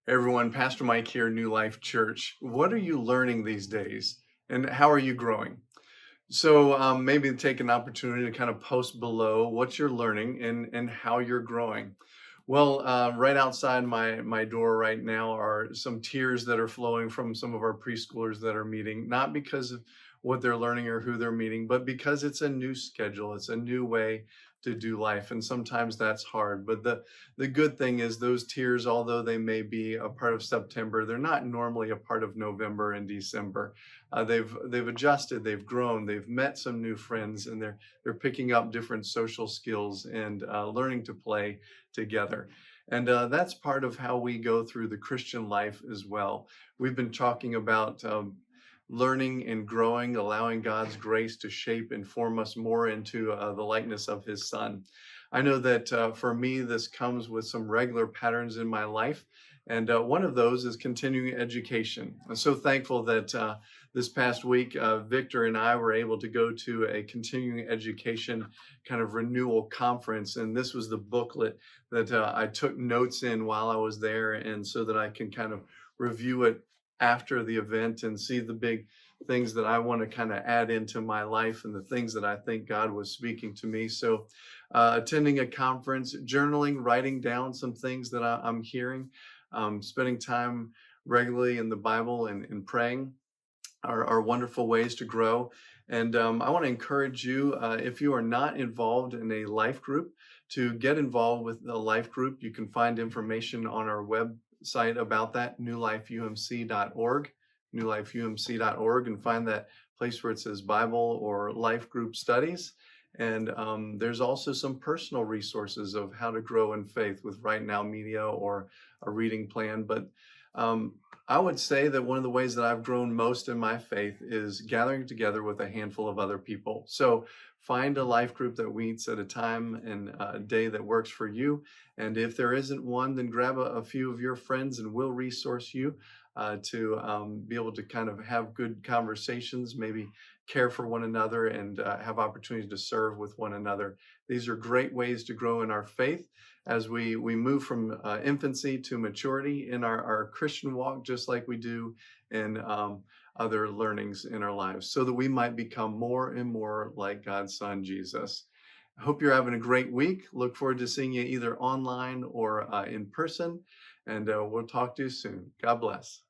Hey everyone, Pastor Mike here, New Life Church. What are you learning these days, and how are you growing? So maybe take an opportunity to kind of post below what you're learning and how you're growing. Well, right outside my door right now are some tears that are flowing from some of our preschoolers that are meeting, not because of what they're learning or who they're meeting, but because it's a new schedule, it's a new way to do life, and sometimes that's hard. But the good thing is those tears, although they may be a part of September, they're not normally a part of November and December. They've adjusted, they've grown, they've met some new friends, and they're picking up different social skills and learning to play together. And that's part of how we go through the Christian life as well. We've been talking about learning and growing, allowing God's grace to shape and form us more into the likeness of His Son. I know that for me, this comes with some regular patterns in my life. And one of those is continuing education. I'm so thankful that this past week, Victor and I were able to go to a continuing education kind of renewal conference. And this was the booklet that I took notes in while I was there, and so that I can kind of review it after the event and see the big things that I want to kind of add into my life and the things that I think God was speaking to me. So, attending a conference, journaling, writing down some things that I'm hearing, spending time regularly in the Bible and praying are wonderful ways to grow. And I want to encourage you, if you are not involved in a life group, to get involved with the life group. You can find information on our website about that, newlifeumc.org, newlifeumc.org, and find that place where it says Bible or life group studies. And there's also some personal resources of how to grow in faith with Right Now Media or a reading plan. But um, I would say that one of the ways that I've grown most in my faith is gathering together with a handful of other people. So find a life group that meets at a time and a day that works for you. And if there isn't one, then grab a few of your friends and we'll resource you to be able to kind of have good conversations, maybe care for one another, and have opportunities to serve with one another. These are great ways to grow in our faith as we move from infancy to maturity in our Christian walk, just like we do in other learnings in our lives, so that we might become more and more like God's Son, Jesus. I hope you're having a great week. Look forward to seeing you either online or in person, and we'll talk to you soon. God bless.